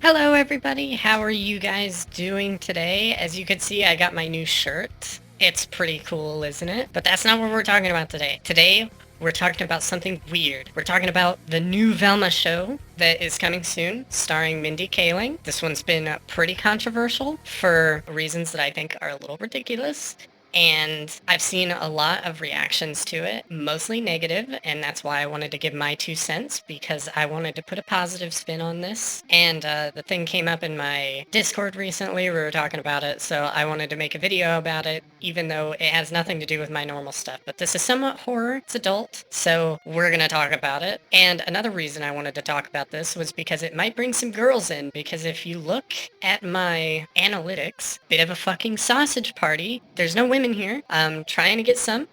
Hello, everybody. How are you guys doing today? As you can see, I got my new shirt. It's pretty cool, isn't it? But that's not what we're talking about today. Today, we're talking about something weird. We're talking about the new Velma show that is coming soon, starring Mindy Kaling. This one's been pretty controversial for reasons that I think are a little ridiculous. And I've seen a lot of reactions to it, mostly negative, and that's why I wanted to give my 2 cents, because I wanted to put a positive spin on this. And the thing came up in my Discord recently, we were talking about it, so I wanted to make a video about it, even though it has nothing to do with my normal stuff. But this is somewhat horror, it's adult, so we're gonna talk about it. And another reason I wanted to talk about this was because it might bring some girls in, because if you look at my analytics, bit of a fucking sausage party. There's no women here. I'm trying to get some.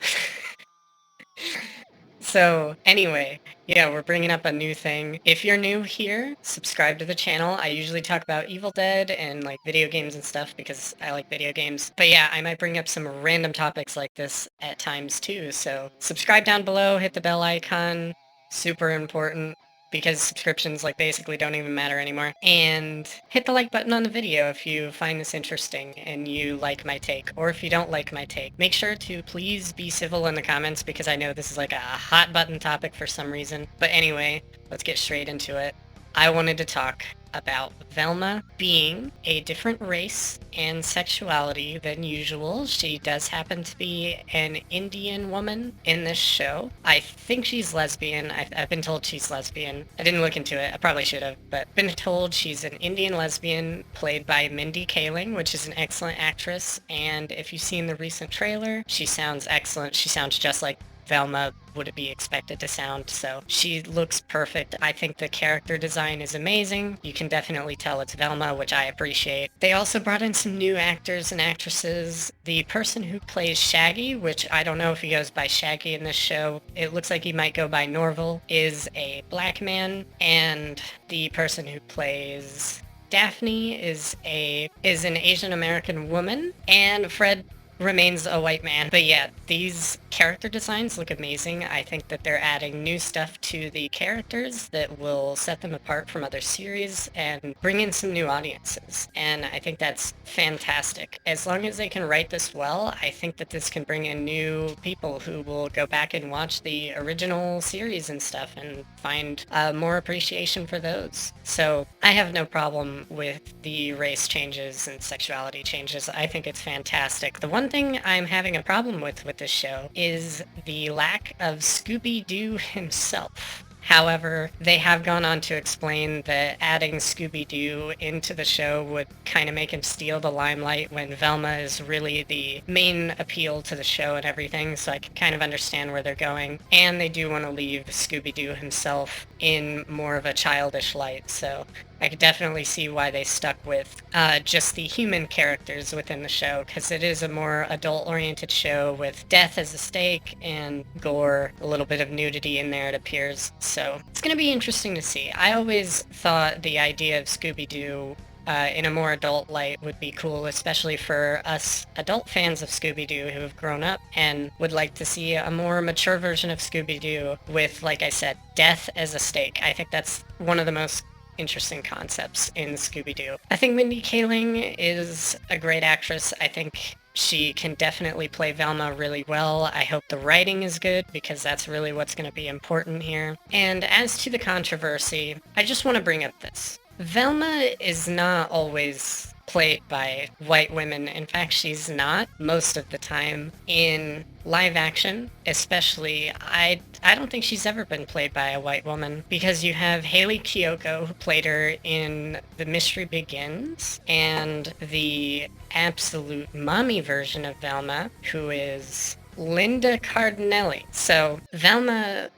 So anyway, yeah, we're bringing up a new thing. If you're new here, subscribe to the channel. I usually talk about Evil Dead and like video games and stuff because I like video games. But yeah, I might bring up some random topics like this at times too. So subscribe down below, hit the bell icon. Super important, because subscriptions like basically don't even matter anymore. And hit the like button on the video if you find this interesting and you like my take, or if you don't like my take. Make sure to please be civil in the comments, because I know this is like a hot button topic for some reason. But anyway, let's get straight into it. I wanted to talk about Velma being a different race and sexuality than usual. She does happen to be an Indian woman in this show. I think she's lesbian. I've been told she's lesbian. I didn't look into it. I probably should have, but been told she's an Indian lesbian played by Mindy Kaling, which is an excellent actress. And if you've seen the recent trailer, she sounds excellent. She sounds just like Velma would it be expected to sound, so she looks perfect. I think the character design is amazing. You can definitely tell it's Velma, which I appreciate. They also brought in some new actors and actresses. The person who plays Shaggy, which I don't know if he goes by Shaggy in this show, it looks like he might go by Norval, is a black man, and the person who plays Daphne is an Asian American woman, and Fred remains a white man. But yeah, these character designs look amazing. I think that they're adding new stuff to the characters that will set them apart from other series and bring in some new audiences. And I think that's fantastic. As long as they can write this well, I think that this can bring in new people who will go back and watch the original series and stuff and find more appreciation for those. So I have no problem with the race changes and sexuality changes. I think it's fantastic. The one thing I'm having a problem with this show is the lack of Scooby-Doo himself. However, they have gone on to explain that adding Scooby-Doo into the show would kind of make him steal the limelight when Velma is really the main appeal to the show and everything, so I can kind of understand where they're going. And they do want to leave Scooby-Doo himself in more of a childish light, so I could definitely see why they stuck with just the human characters within the show, because it is a more adult-oriented show with death as a stake and gore, a little bit of nudity in there, it appears. So it's going to be interesting to see. I always thought the idea of Scooby-Doo in a more adult light would be cool, especially for us adult fans of Scooby-Doo who have grown up and would like to see a more mature version of Scooby-Doo with, like I said, death as a stake. I think that's one of the most interesting concepts in Scooby-Doo. I think Mindy Kaling is a great actress. I think she can definitely play Velma really well. I hope the writing is good, because that's really what's going to be important here. And as to the controversy, I just want to bring up this. Velma is not always played by white women. In fact, she's not most of the time in live action, especially. I don't think she's ever been played by a white woman, because you have Haley Kiyoko, who played her in The Mystery Begins, and the absolute mommy version of Velma, who is Linda Cardinelli. So Velma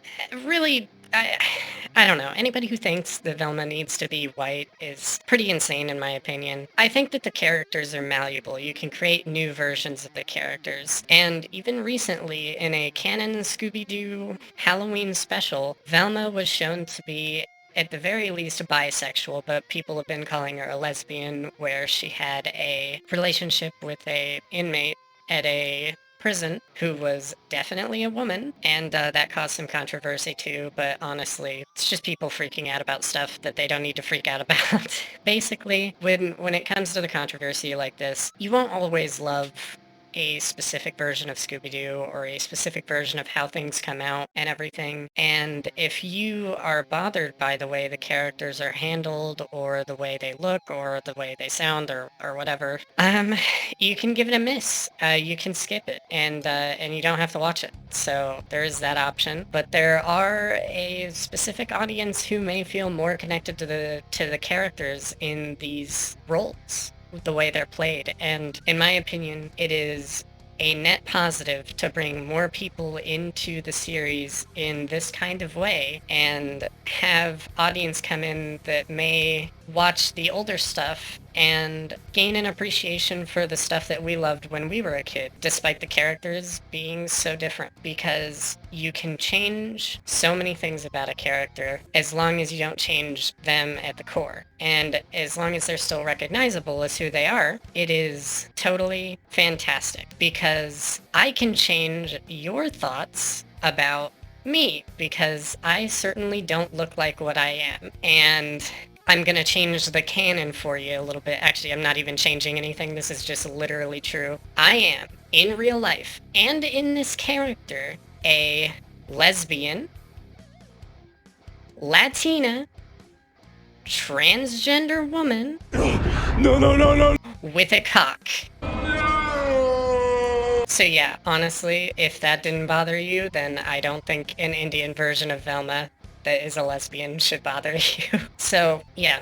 really, I don't know. Anybody who thinks that Velma needs to be white is pretty insane, in my opinion. I think that the characters are malleable. You can create new versions of the characters. And even recently, in a canon Scooby-Doo Halloween special, Velma was shown to be at the very least bisexual, but people have been calling her a lesbian, where she had a relationship with a inmate at a prison who was definitely a woman, and that caused some controversy too, but honestly, it's just people freaking out about stuff that they don't need to freak out about. Basically, when it comes to the controversy like this, you won't always love a specific version of Scooby-Doo or a specific version of how things come out and everything. And if you are bothered by the way the characters are handled or the way they look or the way they sound or whatever, you can give it a miss. You can skip it and you don't have to watch it. So there is that option. But there are a specific audience who may feel more connected to the characters in these roles, the way they're played. And in my opinion, it is a net positive to bring more people into the series in this kind of way and have audience come in that may watch the older stuff and gain an appreciation for the stuff that we loved when we were a kid, despite the characters being so different. Because you can change so many things about a character as long as you don't change them at the core. And as long as they're still recognizable as who they are, it is totally fantastic. Because I can change your thoughts about me, because I certainly don't look like what I am. And I'm gonna change the canon for you a little bit. Actually, I'm not even changing anything. This is just literally true. I am, in real life, and in this character, a lesbian, Latina, transgender woman. No. With a cock. So yeah, honestly, if that didn't bother you, then I don't think an Indian version of Velma that is a lesbian should bother you. So yeah,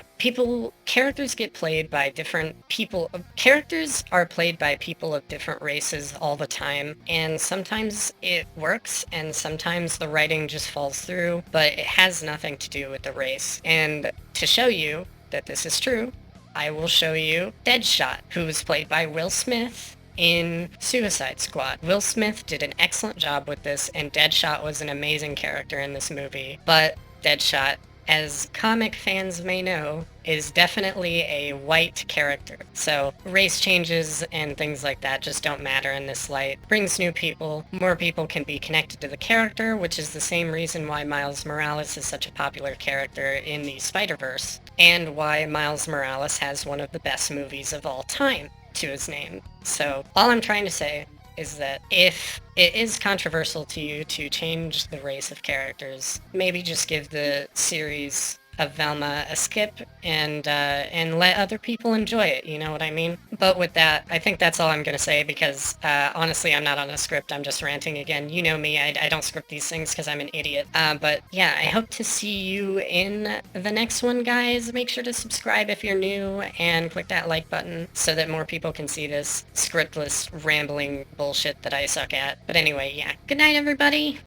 characters get played by different people. Characters are played by people of different races all the time, and sometimes it works, and sometimes the writing just falls through, but it has nothing to do with the race. And to show you that this is true, I will show you Deadshot, who was played by Will Smith in Suicide Squad. Will Smith did an excellent job with this, and Deadshot was an amazing character in this movie. But Deadshot, as comic fans may know, is definitely a white character. So race changes and things like that just don't matter in this light. Brings new people. More people can be connected to the character, which is the same reason why Miles Morales is such a popular character in the Spider-Verse, and why Miles Morales has one of the best movies of all time to his name. So all I'm trying to say is that if it is controversial to you to change the race of characters, maybe just give the series of Velma a skip and let other people enjoy it, you know what I mean? But with that, I think that's all I'm gonna say, because honestly, I'm not on a script. I'm just ranting again. You know me, I don't script these things because I'm an idiot. But yeah, I hope to see you in the next one, guys. Make sure to subscribe if you're new and click that like button so that more people can see this scriptless, rambling bullshit that I suck at. But anyway, yeah. Good night, everybody!